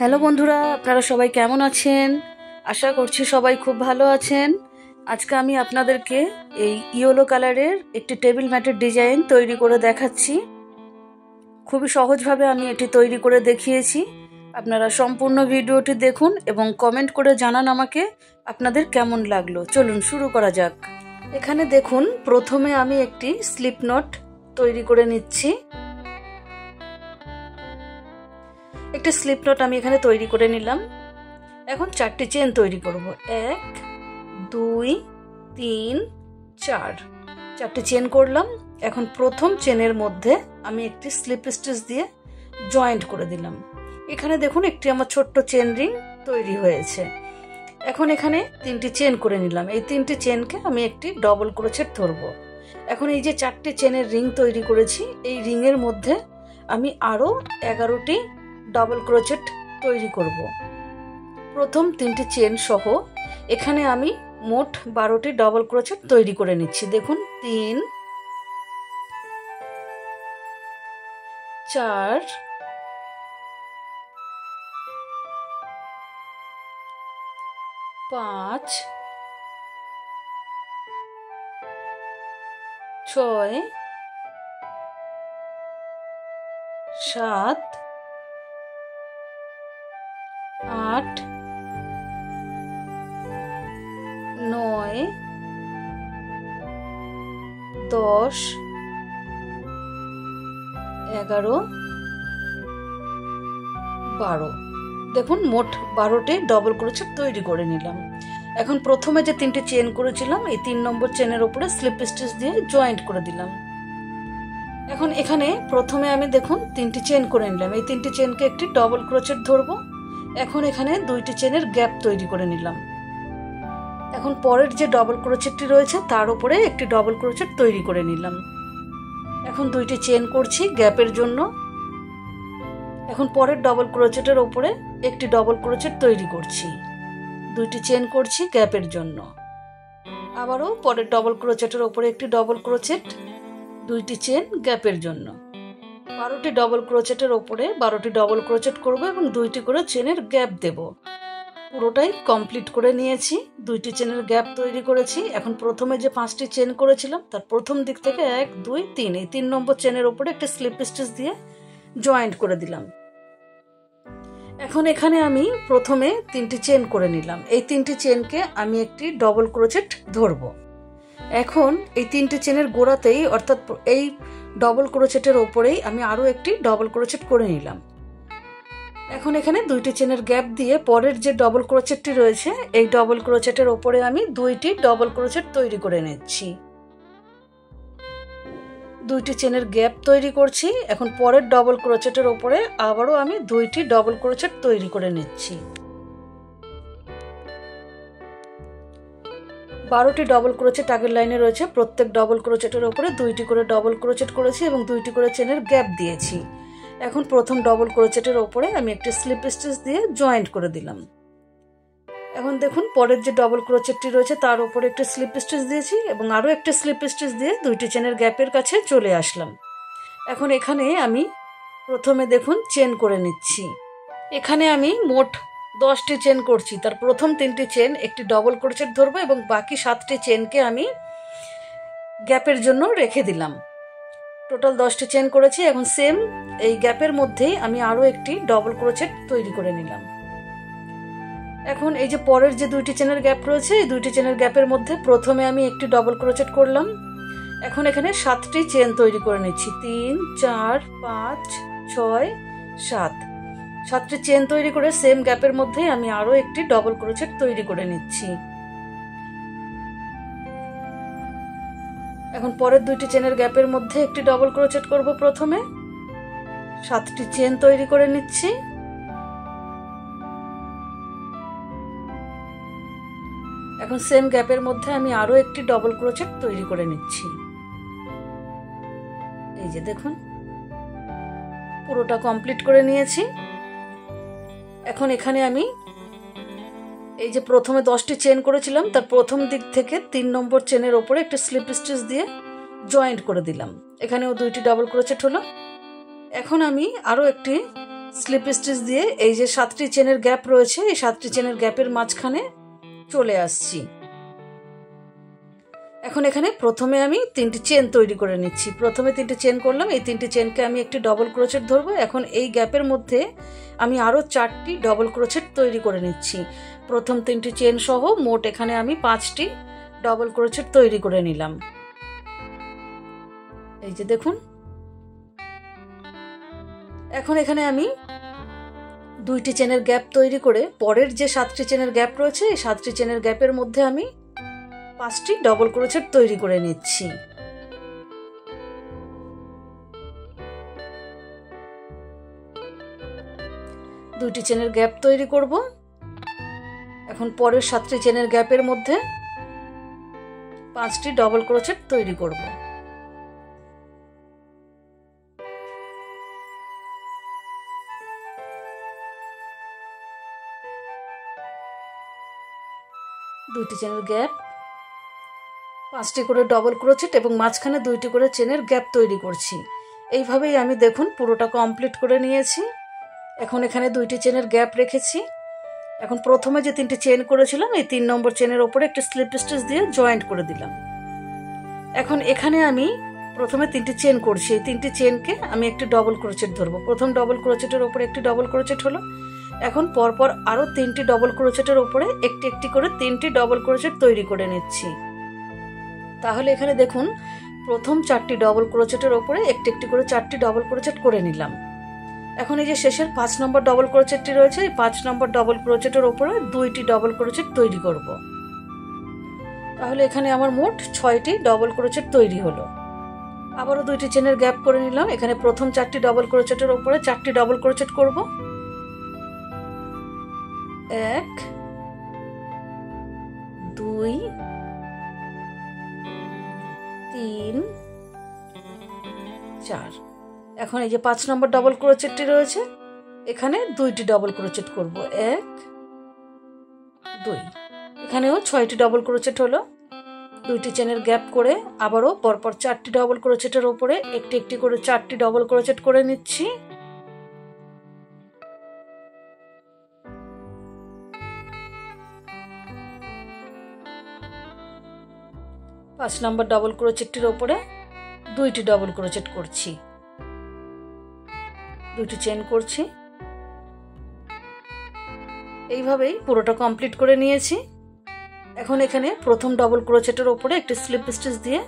Hello বন্ধুরা, আপনারা সবাই কেমন আছেন? আশা করছি সবাই খুব ভালো আছেন। আজকে আমি আপনাদেরকে এই ইয়েলো কালারের একটি টেবিল ম্যাটের ডিজাইন তৈরি করে দেখাচ্ছি। খুবই সহজভাবে আমি এটি তৈরি করে দেখিয়েছি। আপনারা সম্পূর্ণ ভিডিওটি দেখুন এবং কমেন্ট করে জানান আমাকে আপনাদের কেমন লাগলো। চলুন শুরু করা যাক। এখানে দেখুন, প্রথমে আমি একটি স্লিপ নট তৈরি করে নিচ্ছি। একটি স্লিপ নট আমি এখানে তৈরি করে নিলাম। এখন 4টি চেন তৈরি করব। 1 2 3 4, 4টি চেন করলাম। এখন প্রথম চেনের মধ্যে আমি একটি স্লিপ স্টিচ দিয়ে জয়েন্ট করে দিলাম। এখানে দেখুন একটি আমার ছোট্ট চেন রিং তৈরি হয়েছে। এখন এখানে 3টি চেন করে নিলাম। এই 3টি চেনকে আমি একটি ডবল ক্রোচেট ধরবো। এখন এই যে 4টি চেনের রিং তৈরি করেছি, এই রিংয়ের মধ্যে আমি আরো 11টি ডাবল ক্রোচেট তৈরি করব। প্রথম 3টি চেন সহ এখানে আমি মোট 12টি ডাবল ক্রোচেট তৈরি করে নিচ্ছি। দেখুন 3 4 5 6 7 8 9 10 11 12। দেখুন মোট 12টি ডবল ক্রোচেট তৈরি করে নিলাম। এখন প্রথমে যে 3টি চেন করেছিলাম, এই 3 নম্বর চেনের উপরে স্লিপ স্টিচ দিয়ে জয়েন্ট করে দিলাম। এখন এখানে প্রথমে আমি দেখুন 3টি চেন করে নিলাম। এই 3টি চেনকে একটি ডবল ক্রোচেট ধরবো। এখন এখানে 2টি চেনের গ্যাপ তৈরি করে নিলাম। এখন পরের যে ডবল ক্রোচেটটি রয়েছে তার উপরে একটি ডবল ক্রোচেট তৈরি করে নিলাম। এখন 2টি চেন করছি গ্যাপের জন্য। এখন পরের ডবল ক্রোচেটের উপরে একটি ডবল ক্রোচেট তৈরি করছি। 2টি চেন করছি গ্যাপের জন্য। আবারও পরের ডবল ক্রোচেটের উপরে একটি ডবল ক্রোচেট, 2টি চেন গ্যাপের জন্য। 12টি ডবল ক্রোচেটের উপরে 12টি ডবল ক্রোচেট করব এবং 2টি করে চেনের গ্যাপ দেব। পুরোটাই কমপ্লিট করে নিয়েছি। 2টি চেনের গ্যাপ তৈরি করেছি। এখন প্রথমে যে 5টি চেন করেছিলাম তার প্রথম দিক থেকে 1 2 3, এই 3 নম্বর চেনের উপরে একটা স্লিপ স্টিচ দিয়ে জয়েন্ট করে দিলাম। এখন এখানে আমি প্রথমে 3টি চেন করে নিলাম। এই 3টি চেনকে আমি একটি ডবল ক্রোচেট ধরব। এখন এই 3টি চেনের গোড়াতেই, অর্থাৎ এই ডবল ক্রোচেটের ওপরেই আমি আরো একটি ডবল ক্রোচেট করে নিলাম। এখন এখানে 2টি চেনের গ্যাপ দিয়ে পরের যে ডবল ক্রোচেটটি রয়েছে, এই ডবল ক্রোচেটের ওপরে আমি 2টি ডবল ক্রোচেট তৈরি করে নিচ্ছি। 2টি চেনের গ্যাপ তৈরি করছি। এখন পরের ডবল ক্রোচেটের ওপরে আবারও আমি 2টি ডবল ক্রোচেট তৈরি করে নিচ্ছি। 12টি ডবল ক্রোচেট আগের লাইনে রয়েছে। প্রত্যেক ডবল ক্রোচেটের ওপরে 2টি করে ডবল ক্রোচেট করেছি এবং 2টি করে চেনের গ্যাপ দিয়েছি। এখন প্রথম ডবল ক্রোচেটের ওপরে আমি একটি স্লিপ স্টিচ দিয়ে জয়েন্ট করে দিলাম। এখন দেখুন পরের যে ডবল ক্রোচেটটি রয়েছে তার উপরে একটি স্লিপ স্টিচ দিয়েছি এবং আরো একটি স্লিপ স্টিচ দিয়ে 2টি চেনের গ্যাপের কাছে চলে আসলাম। এখন এখানে আমি প্রথমে দেখুন চেন করে নিচ্ছি। এখানে আমি মোট 10টি চেন করছি। তার প্রথম 3টি চেন একটি ডবল ক্রোচেট ধরবো এবং বাকি 7টি চেনকে আমি গ্যাপের জন্য রেখে দিলাম। টোটাল 10টি চেন করেছি। এখন সেম এই গ্যাপের মধ্যেই আমি আরো একটি ডবল ক্রোচেট তৈরি করে নিলাম। এখন এই যে পরের যে 2টি চেনের গ্যাপ রয়েছে, এই 2টি চেনের গ্যাপের মধ্যে প্রথমে আমি একটি ডবল ক্রোচেট করলাম। এখন এখানে 7টি চেন তৈরি করে নিচ্ছি। 3 4 5 6 7, 7টি চেন তৈরি করে সেম গ্যাপের মধ্যে আমি আরো একটি ডবল ক্রোচেট তৈরি করে নিচ্ছি। এখন পরের 2টি চেনের গ্যাপের মধ্যে একটি ডবল ক্রোচেট করব। প্রথমে 7টি চেন তৈরি করে নিচ্ছি। এখন সেম গ্যাপের মধ্যে আমি আরো একটি ডবল ক্রোচেট তৈরি করে নিচ্ছি। এই যে দেখুন পুরোটা কমপ্লিট করে নিয়েছি। এখন এখানে আমি এই যে প্রথমে 10টি চেন করেছিলাম তার প্রথম দিক থেকে 3 নম্বর চেনের ওপরে একটা স্লিপ স্টিচ দিয়ে জয়েন্ট করে দিলাম। এখানেও 2টি ডবল ক্রোচেট হলো। এখন আমি আরো একটি স্লিপ স্টিচ দিয়ে এই যে 7টি চেনের গ্যাপ রয়েছে, এই 7টি চেনের গ্যাপের মাঝখানে চলে আসছি। এখন এখানে প্রথমে আমি 3টি চেন তৈরি করে নিচ্ছি। প্রথমে 3টি চেন করলাম, এই 3টি চেনকে আমি একটি ডবল ক্রোচেট ধরবো। এখন এই গ্যাপের মধ্যে আমি আরও 4টি ডবল ক্রোচেট তৈরি করে নিচ্ছি। প্রথম 3টি চেন সহ মোট এখানে আমি 5টি ডবল ক্রোচেট তৈরি করে নিলাম। এই যে দেখুন, এখন এখানে আমি 2টি চেনের গ্যাপ তৈরি করে পরের যে 7টি চেনের গ্যাপ রয়েছে, এই 7টি চেনের গ্যাপের মধ্যে আমি 5টি ডবল ক্রোচেট তৈরি করে নিচ্ছি। দুইটি চেনের গ্যাপ তৈরি করব। এখন পরের 7টি চেনের গ্যাপের মধ্যে 5টি ডবল ক্রোচেট তৈরি করব। দুইটি চেনের গ্যাপ, 5টি করে ডবল ক্রোচেট এবং মাঝখানে 2টি করে চেনের গ্যাপ তৈরি করছি। এইভাবেই আমি দেখুন পুরোটা কমপ্লিট করে নিয়েছি। এখন এখানে 2টি চেনের গ্যাপ রেখেছি। এখন প্রথমে যে 3টি চেন করেছিলাম, এই 3 নম্বর চেনের ওপরে একটা স্লিপ স্টিচ দিয়ে জয়েন্ট করে দিলাম। এখন এখানে আমি প্রথমে 3টি চেন করছি, এই 3টি চেনকে আমি একটি ডবল ক্রোচেট ধরবো। প্রথম ডবল ক্রোচেটের ওপরে একটি ডবল ক্রোচেট হলো। এখন পরপর আরও 3টি ডবল ক্রোচেটের ওপরে একটি একটি করে 3টি ডবল ক্রোচেট তৈরি করে নিচ্ছি। তাহলে এখানে দেখুন, প্রথম 4টি ডবল ক্রোচেটের ওপরে একটি একটি করে 4টি ডবল ক্রোচেট করে নিলাম। এখন এই যে শেষের 5 নম্বর ডবল ক্রোচেটটি রয়েছে, এই 5 নম্বর ডবল ক্রোচেটের ওপরে 2টি ডবল ক্রোচেট তৈরি করব। তাহলে এখানে আমার মোট 6টি ডবল ক্রোচেট তৈরি হলো। আবারও 2টি চেনের গ্যাপ করে নিলাম। এখানে প্রথম 4টি ডবল ক্রোচেটের ওপরে 4টি ডবল ক্রোচেট করব। 1 2 3 4। এখন এই যে 5 নম্বর ডবল ক্রোচেটটি রয়েছে, এখানে 2টি ডবল ক্রোচেট করব। 1 2। এখানেও 6টি ডবল ক্রোচেট হলো। 2টি চেনের গ্যাপ করে আবারও পরপর 4টি ডবল ক্রোচেটের ওপরে একটি একটি করে 4টি ডবল ক্রোচেট করে নিচ্ছি। পাঁচ নম্বর ডবল ক্রোচেটটির ওপরে 2টি ডবল ক্রোচেট করছি, 2টি চেন করছি। এইভাবেই পুরোটা কমপ্লিট করে নিয়েছি। এখন এখানে প্রথম ডবল ক্রোচেটের ওপরে একটি স্লিপ স্টিচ দিয়ে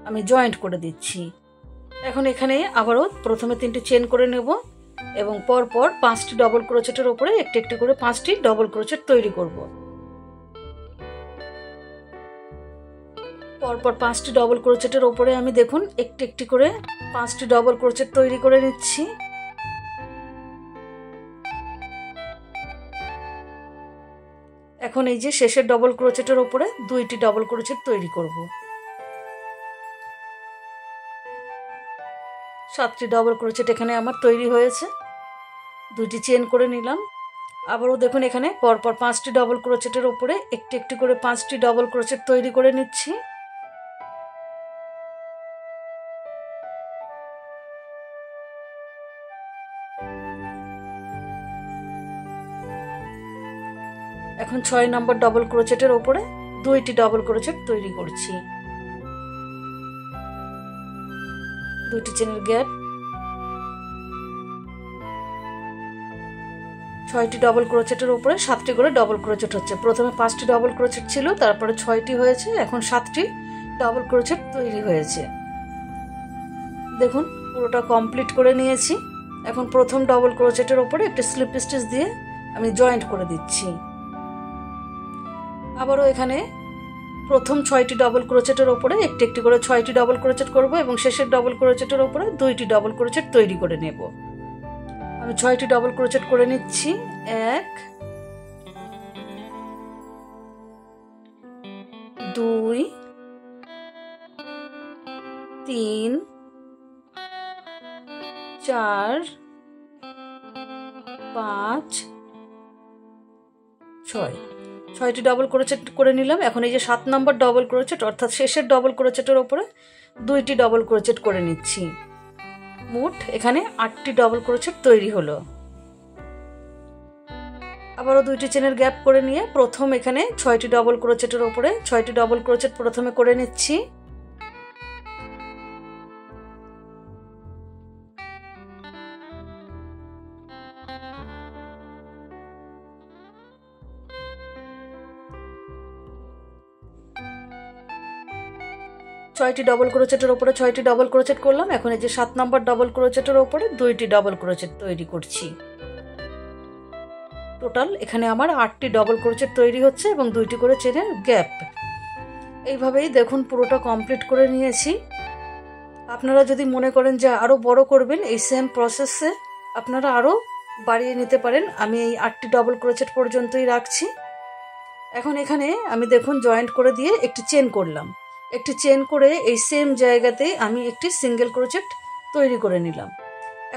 আমি জয়েন্ট করে দিচ্ছি। এখন এখানে আবারও প্রথমে 3টি চেন করে নেব এবং পরপর 5টি ডবল ক্রোচেটের ওপরে একটি একটি করে 5টি ডবল ক্রোচেট তৈরি করব। পরপর 5টি ডবল ক্রোচেটের ওপরে আমি দেখুন একটি একটি করে 5টি ডবল ক্রোচেট তৈরি করে নিচ্ছি। এখন এই যে শেষের ডবল ক্রোচেটের ওপরে 2টি ডবল ক্রোচেট তৈরি করব। 7টি ডবল ক্রোচেট এখানে আমার তৈরি হয়েছে। 2টি চেন করে নিলাম। আবারও দেখুন এখানে পরপর 5টি ডবল ক্রোচেটের ওপরে একটি একটি করে 5টি ডবল ক্রোচেট তৈরি করে নিচ্ছি। এখন 6 নম্বর ডবল ক্রোচেটের ওপরে 2টি ডবল ক্রোচেট তৈরি করছি। 2টি চেনের গ্যাপ, 6টি ডবল ক্রোচেটের ওপরে 7টি করে ডবল ক্রোচেট হচ্ছে। প্রথমে 5টি ডবল ক্রোচেট ছিল, তারপরে 6টি হয়েছে, এখন 7টি ডবল ক্রোচেট তৈরি হয়েছে। দেখুন পুরোটা কমপ্লিট করে নিয়েছি। এখন প্রথম ডবল ক্রোচেটের ওপরে একটা স্লিপ স্টিচ দিয়ে আমি জয়েন্ট করে দিচ্ছি। আবারও এখানে প্রথম 6টি ডবল ক্রোচেটের ওপরে একটি একটি করে 6টি ডবল ক্রোচেট করব এবং শেষের ডবল ক্রোচেটের ওপরে 2টি ডবল ক্রোচেট তৈরি করে নেব। আমি 6টি ডবল ক্রোচেট করে নিচ্ছি। 1 2 3 4 5 6। 6টি ডবল ক্রোচেট করে নিলাম। এখন এই যে 7 নম্বর ডবল ক্রোচেট অর্থাৎ শেষের ডবল ক্রোচেটের ওপরে 2টি ডবল ক্রোচেট করে নিচ্ছি। মোট এখানে 8টি ডবল ক্রোচেট তৈরি হলো। আবারও 2টি চেনের গ্যাপ করে নিয়ে প্রথম এখানে 6টি ডবল ক্রোচেটের উপরে 6টি ডবল ক্রোচেট প্রথমে করে নিচ্ছি। ছয়টি ডবল ক্রোচেটের উপরে 6টি ডবল ক্রোচেট করলাম। এখন এই যে 7 নম্বর ডবল ক্রোচেটের উপরে 2টি ডবল ক্রোচেট তৈরি করছি। টোটাল এখানে আমার 8টি ডবল ক্রোচেট তৈরি হচ্ছে এবং 2টি করে চেনের গ্যাপ। এইভাবেই দেখুন পুরোটা কমপ্লিট করে নিয়েছি। আপনারা যদি মনে করেন যে আরও বড় করবেন, এই সেম প্রসেসে আপনারা আরও বাড়িয়ে নিতে পারেন। আমি এই 8টি ডবল ক্রোচেট পর্যন্তই রাখছি। এখন এখানে আমি দেখুন জয়েন্ট করে দিয়ে একটি চেন করলাম। একটি চেন করে এই সেম জায়গাতে আমি একটি সিঙ্গেল ক্রোচেট তৈরি করে নিলাম।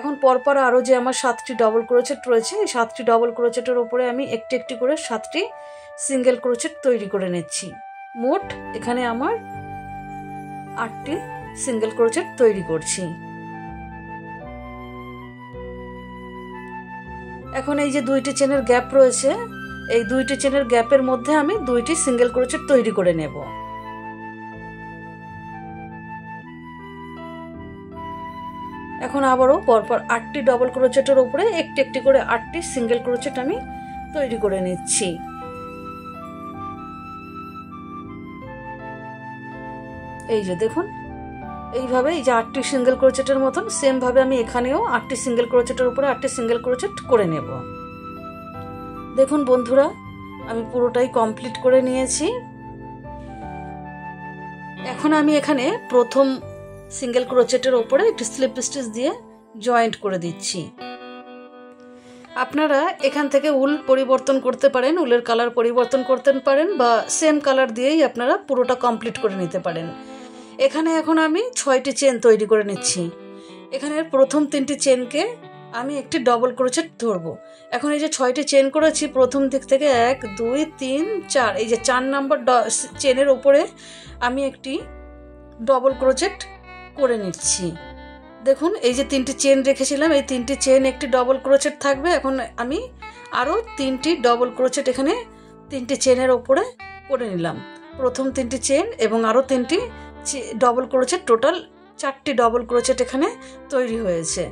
এখন পরপর আরও যে আমার 7টি ডবল ক্রোচেট রয়েছে, এই 7টি ডবল ক্রোচেটের উপরে আমি একটি একটি করে 7টি সিঙ্গেল ক্রোচেট তৈরি করে নিচ্ছি। মোট এখানে আমার 8টি সিঙ্গেল ক্রোচেট তৈরি করছি। এখন এই যে 2টি চেনের গ্যাপ রয়েছে, এই 2টি চেনের গ্যাপের মধ্যে আমি 2টি সিঙ্গেল ক্রোচেট তৈরি করে নেব। এখন আবারও পরপর 8টি ডবল ক্রোচেটের উপরে একটি একটি করে 8টি সিঙ্গেল ক্রোচেট আমি তৈরি করে নিচ্ছি। এই যে দেখুন এইভাবে এই যে 8টি সিঙ্গেল ক্রোচেটের মতন সেম ভাবে আমি এখানেও 8টি সিঙ্গেল ক্রোচেটের উপরে 8টি সিঙ্গেল ক্রোচেট করে নেব। দেখুন বন্ধুরা, আমি পুরোটাই কমপ্লিট করে নিয়েছি। এখন আমি এখানে প্রথম সিঙ্গেল ক্রোচেটের উপরে একটি স্লিপ স্টিচ দিয়ে জয়েন্ট করে দিচ্ছি। আপনারা এখান থেকে উল পরিবর্তন করতে পারেন, উলের কালার পরিবর্তন করতে পারেন, বা সেম কালার দিয়েই আপনারা পুরোটা কমপ্লিট করে নিতে পারেন। এখানে এখন আমি 6টি চেন তৈরি করে নিচ্ছি। এখানে প্রথম 3টি চেনকে আমি একটি ডবল ক্রোচেট ধরবো। এখন এই যে 6টি চেন করেছি প্রথম দিক থেকে 1 2 3 4, এই যে 4 নাম্বার চেনের উপরে আমি একটি ডবল ক্রোচেট করে নিচ্ছি। দেখুন এই যে 3টি চেন রেখেছিলাম, এই 3টি চেন একটি ডবল ক্রোচেট থাকবে। এখন আমি আরও 3টি ডবল ক্রোচেট এখানে 3টি চেনের ওপরে করে নিলাম। প্রথম 3টি চেন এবং আরও 3টি ডবল ক্রোচেট, টোটাল 4টি ডবল ক্রোচেট এখানে তৈরি হয়েছে।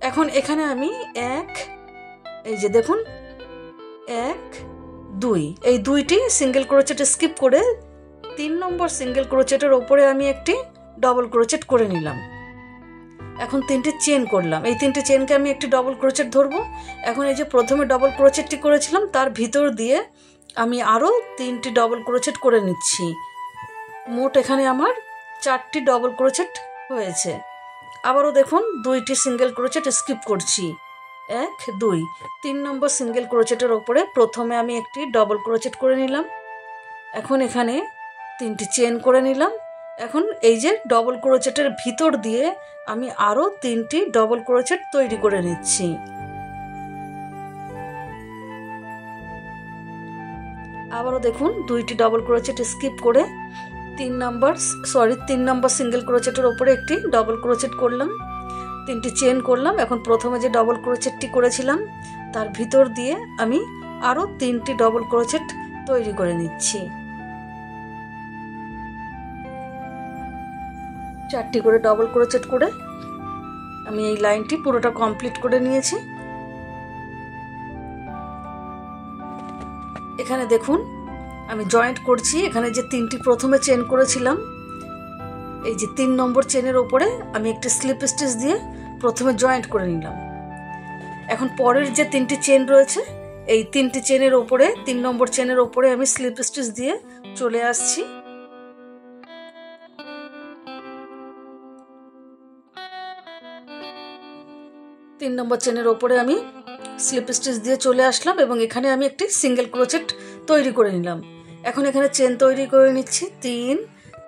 এখন এখানে আমি এই যে দেখুন 1 2, এই 2টি সিঙ্গেল ক্রোচেট স্কিপ করে 3 নম্বর সিঙ্গেল ক্রোচেটের ওপরে আমি একটি ডবল ক্রোচেট করে নিলাম। এখন 3টি চেন করলাম, এই 3টি চেনকে আমি একটি ডবল ক্রোচেট ধরবো। এখন এই যে প্রথমে ডবল ক্রোচেটটি করেছিলাম তার ভিতর দিয়ে আমি আরও 3টি ডবল ক্রোচেট করে নিচ্ছি। মোট এখানে আমার 4টি ডবল ক্রোচেট হয়েছে। আবারও দেখুন 2টি সিঙ্গেল ক্রোচেট স্কিপ করছি, 1 2, 3 নম্বর সিঙ্গেল ক্রোচেটের ওপরে প্রথমে আমি একটি ডবল ক্রোচেট করে নিলাম। এখন এখানে 3টি চেন করে নিলাম। এখন এই যে ডবল ক্রোচেটের ভিতর দিয়ে আমি আরও 3টি ডবল ক্রোচেট তৈরি করে নিচ্ছি। আবারও দেখুন 2টি ডবল ক্রোচেট স্কিপ করে 3 নম্বর সিঙ্গেল ক্রোচেটের ওপরে একটি ডবল ক্রোচেট করলাম, 3টি চেন করলাম। এখন প্রথমে যে ডবল ক্রোচেটটি করেছিলাম তার ভিতর দিয়ে আমি আরও 3টি ডবল ক্রোচেট তৈরি করে নিচ্ছি। 4টি করে ডবল ক্রোচেট করে আমি এই লাইনটি পুরোটা কমপ্লিট করে নিয়েছি। এখানে দেখুন আমি জয়েন্ট করছি। এখানে যে 3টি প্রথমে চেন করেছিলাম, এই যে 3 নম্বর চেনের ওপরে আমি একটি স্লিপ স্টিচ দিয়ে প্রথমে জয়েন্ট করে নিলাম। এখন পরের যে 3টি চেন রয়েছে, এই 3টি চেনের ওপরে 3 নম্বর চেনের ওপরে আমি স্লিপ স্টিচ দিয়ে চলে আসছি। তিন নম্বর চেনের ওপরে আমি স্লিপ স্টিচ দিয়ে চলে আসলাম এবং এখানে আমি একটি সিঙ্গেল ক্রোচেট তৈরি করে নিলাম। এখন এখানে চেন তৈরি করে নিচ্ছি 3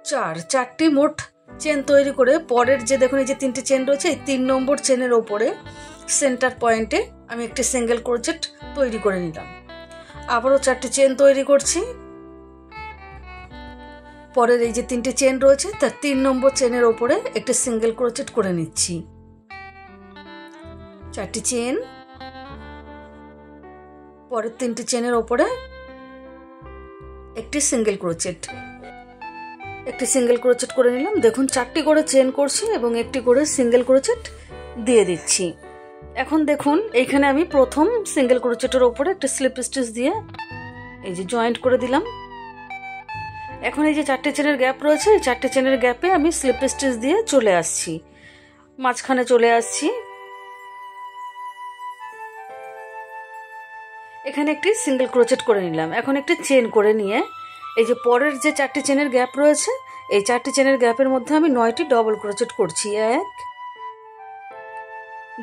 4, 4টি মোট চেন তৈরি করে পরের যে দেখুন এই যে 3টি চেন রয়েছে, এই 3 নম্বর চেনের ওপরে সেন্টার পয়েন্টে আমি একটি সিঙ্গেল ক্রোচেট তৈরি করে নিলাম। আবারও 4টি চেন তৈরি করছি। পরের এই যে 3টি চেন রয়েছে তার 3 নম্বর চেনের ওপরে একটি সিঙ্গেল ক্রোচেট করে নিচ্ছি। 4টি চেন, পরের তিনটি চেনের ওপরে একটি সিঙ্গেল ক্রোচেট করে নিলাম। দেখুন 4টি করে চেন করছি এবং একটি করে সিঙ্গেল ক্রোচেট দিয়ে দিচ্ছি। এখন দেখুন এইখানে আমি প্রথম সিঙ্গেল ক্রোচেটের ওপরে একটা স্লিপ স্টিচ দিয়ে এই যে জয়েন্ট করে দিলাম। এখন এই যে 4টে চেনের গ্যাপ রয়েছে, এই 4টে চেনের গ্যাপে আমি স্লিপ স্টিচ দিয়ে চলে আসছি, মাঝখানে চলে আসছি। এখানে একটি সিঙ্গেল ক্রোচেট করে নিলাম। এখন একটি চেন করে নিয়ে এই যে পরের যে 4টি চেনের গ্যাপ রয়েছে, এই 4টি চেনের গ্যাপের মধ্যে আমি 9টি ডবল ক্রোচেট করছি। 1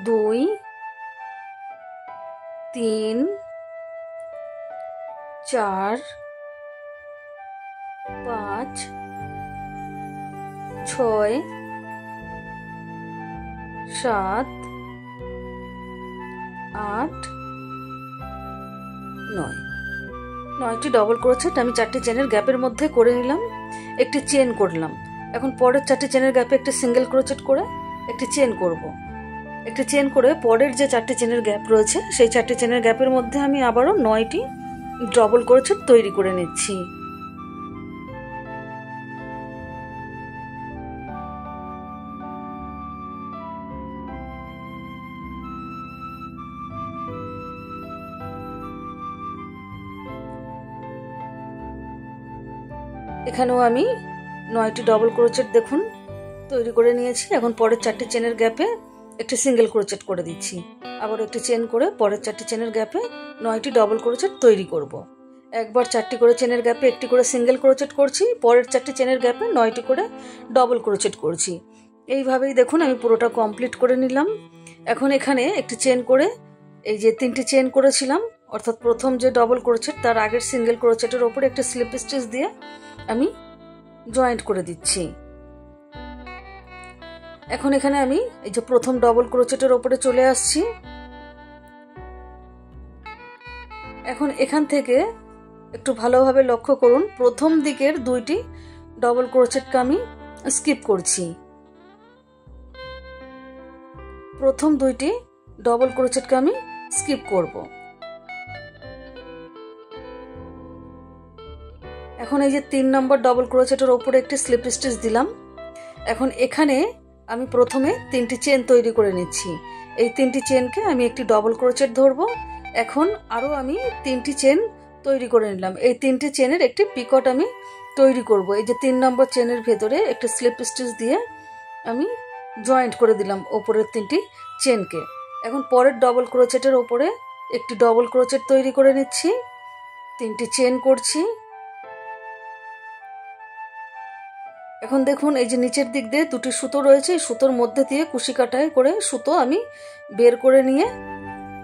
2 3 4 5 6 7 8 9টি ডবল ক্রোচেট আমি 4টি চেনের গ্যাপের মধ্যে করে নিলাম। একটি চেন করলাম। এখন পরের 4টি চেনের গ্যাপে একটি সিঙ্গেল ক্রোচেট করে একটি চেন করব। একটি চেন করে পরের যে 4টি চেনের গ্যাপ রয়েছে, সেই 4টি চেনের গ্যাপের মধ্যে আমি আবারও 9টি ডবল ক্রোচেট তৈরি করে নিচ্ছি। এখানেও আমি 9টি ডবল ক্রোচেট দেখুন তৈরি করে নিয়েছি। এখন পরের 4টি চেনের গ্যাপে একটি সিঙ্গেল ক্রোচেট করে দিচ্ছি। আবার একটি চেন করে পরের 4টি চেনের গ্যাপে 9টি ডবল ক্রোচেট তৈরি করব। একবার 4টি করে চেনের গ্যাপে একটি করে সিঙ্গেল ক্রোচেট করছি, পরের 4টি চেনের গ্যাপে 9টি করে ডবল ক্রোচেট করছি। এইভাবেই দেখুন আমি পুরোটা কমপ্লিট করে নিলাম। এখন এখানে একটি চেন করে এই যে 3টি চেন করেছিলাম, অর্থাৎ প্রথম যে ডবল ক্রোচেট তার আগের সিঙ্গেল ক্রোচেটের ওপরে একটা স্লিপ স্টিচ দিয়ে আমি জয়েন্ট করে দিচ্ছি। এখন এখানে আমি এই যে প্রথম ডবল ক্রোচেটের ওপরে চলে আসছি। এখন এখান থেকে একটু ভালোভাবে লক্ষ্য করুন, প্রথম দিকের 2টি ডবল ক্রোচেটকে আমি স্কিপ করছি। প্রথম 2টি ডবল ক্রোচেটকে আমি স্কিপ করব। এখন এই যে 3 নম্বর ডবল ক্রোচেটের ওপরে একটি স্লিপ স্টিচ দিলাম। এখন এখানে আমি প্রথমে 3টি চেন তৈরি করে নিচ্ছি। এই 3টি চেনকে আমি একটি ডবল ক্রোচেট ধরবো। এখন আরও আমি 3টি চেন তৈরি করে নিলাম। এই 3টি চেনের একটি পিকট আমি তৈরি করব। এই যে 3 নম্বর চেনের ভেতরে একটি স্লিপ স্টিচ দিয়ে আমি জয়েন্ট করে দিলাম ওপরের 3টি চেনকে। এখন পরের ডবল ক্রোচেটের ওপরে একটি ডবল ক্রোচেট তৈরি করে নিচ্ছি, 3টি চেন করছি। এখন দেখুন এই যে নিচের দিক দিয়ে 2টি সুতো রয়েছে, এই সুতোর মধ্যে দিয়ে কুশি কাটাই করে সুতো আমি বের করে নিয়ে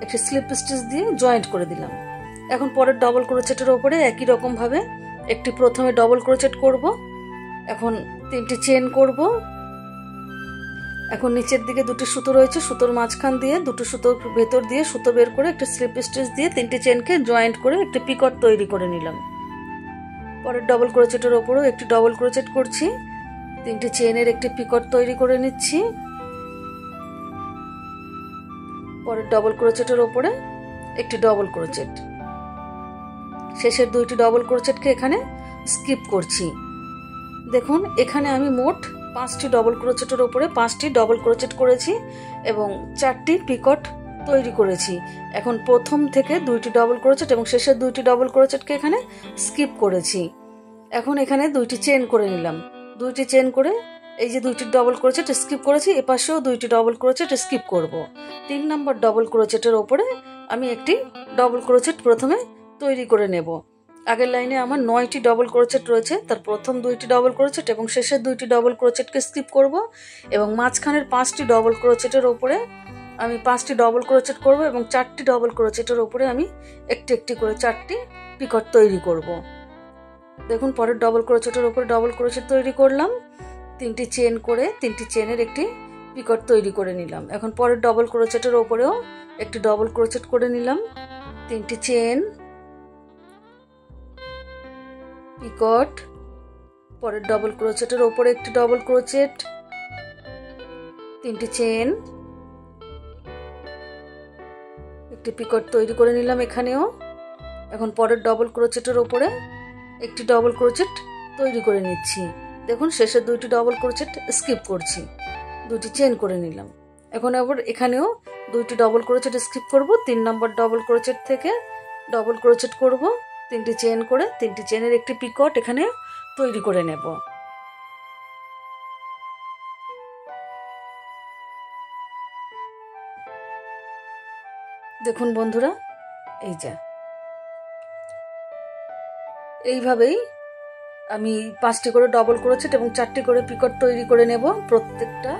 একটি স্লিপ স্টিচ দিয়ে জয়েন্ট করে দিলাম। এখন পরের ডবল ক্রোচেটের ওপরে একই রকম ভাবে একটি প্রথমে ডবল ক্রোচেট করব। এখন 3টি চেন করব। এখন নিচের দিকে 2টি সুতো রয়েছে, সুতোর মাঝখান দিয়ে 2টি সুতোর ভেতর দিয়ে সুতো বের করে একটা স্লিপ স্টিচ দিয়ে 3টি চেনকে জয়েন্ট করে একটি পিকট তৈরি করে নিলাম। পরের ডবল ক্রোচেটের ওপরেও একটি ডবল ক্রোচেট করছি, 3টি চেনের একটি পিকট তৈরি করে নিচ্ছি। পরের ডবল ক্রোচেটের ওপরে একটি ডবল ক্রোচেট, শেষের 2টি ডবল ক্রোচেটকে এখানে স্কিপ করছি। দেখুন এখানে আমি মোট 5টি ডবল ক্রোচেটের ওপরে 5টি ডবল ক্রোচেট করেছি এবং 4টি পিকট তৈরি করেছি। এখন প্রথম থেকে 2টি ডবল ক্রোচেট এবং শেষের 2টি ডবল ক্রোচেটকে এখানে স্কিপ করেছি। এখন এখানে 2টি চেন করে নিলাম। 2টি চেন করে এই যে 2টি ডবল ক্রোচেট স্কিপ করেছি, এপাশেও 2টি ডবল ক্রোচেট স্কিপ করব। 3 নম্বর ডবল ক্রোচেটের ওপরে আমি একটি ডবল ক্রোচেট প্রথমে তৈরি করে নেব। আগের লাইনে আমার 9টি ডবল ক্রোচেট রয়েছে, তার প্রথম 2টি ডবল ক্রোচেট এবং শেষের 2টি ডবল ক্রোচেটকে স্কিপ করব এবং মাঝখানের 5টি ডবল ক্রোচেটের ওপরে আমি 5টি ডবল ক্রোচেট করব এবং 4টি ডবল ক্রোচেটের ওপরে আমি একটি একটি করে 4টি পিকট তৈরি করব। দেখুন পরের ডবল ক্রোচেটের ওপরে ডবল ক্রোচেট তৈরি করলাম, 3টি চেন করে 3টি চেনের একটি পিকট তৈরি করে নিলাম। এখন পরের ডবল ক্রোচেটের ওপরেও একটি ডবল ক্রোচেট করে নিলাম, 3টি চেন, পিকট, পরের ডবল ক্রোচেটের ওপরে একটি ডবল ক্রোচেট, 3টি চেন, একটি পিকট তৈরি করে নিলাম। এখানেও এখন পরের ডবল ক্রোচেটের ওপরে একটি ডবল ক্রোচেট তৈরি করে নিচ্ছি। দেখুন শেষের দুইটি ডবল ক্রোচেট স্কিপ করছি, দুটি চেন করে নিলাম। এখন আবার এখানেও দুইটি ডবল ক্রোচেট স্কিপ করব। 3 নম্বর ডবল ক্রোচেট থেকে ডবল ক্রোচেট করব, 3টি চেন করে 3টি চেনের একটি পিকট এখানে তৈরি করে নেব। দেখুন বন্ধুরা, এই যে এইভাবেই আমি 5টি করে ডবল ক্রোচেট এবং 4টি করে পিকট তৈরি করে নেব। প্রত্যেকটা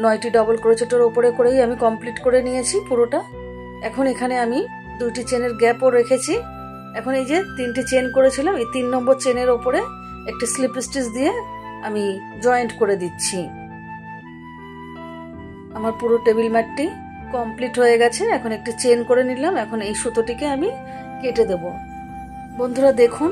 9টি ডবল ক্রোচেটের ওপরে করেই আমি কমপ্লিট করে নিয়েছি পুরোটা। এখন এখানে আমি 2টি চেনের গ্যাপও রেখেছি। এখন এই যে 3টি চেন করেছিলাম, এই 3 নম্বর চেনের ওপরে একটি স্লিপ স্টিচ দিয়ে আমি জয়েন্ট করে দিচ্ছি। আমার পুরো টেবিল ম্যাটটি কমপ্লিট হয়ে গেছে। এখন একটি চেন করে নিলাম। এখন এই সুতোটিকে আমি কেটে দেব। বন্ধুরা দেখুন,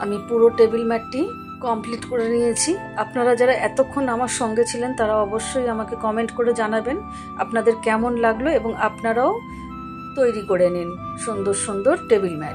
আমি পুরো টেবিল ম্যাটটি কমপ্লিট করে নিয়েছি। আপনারা যারা এতক্ষণ আমার সঙ্গে ছিলেন তারা অবশ্যই আমাকে কমেন্ট করে জানাবেন আপনাদের কেমন লাগলো, এবং আপনারাও তৈরি করে নিন সুন্দর সুন্দর টেবিল ম্যাট।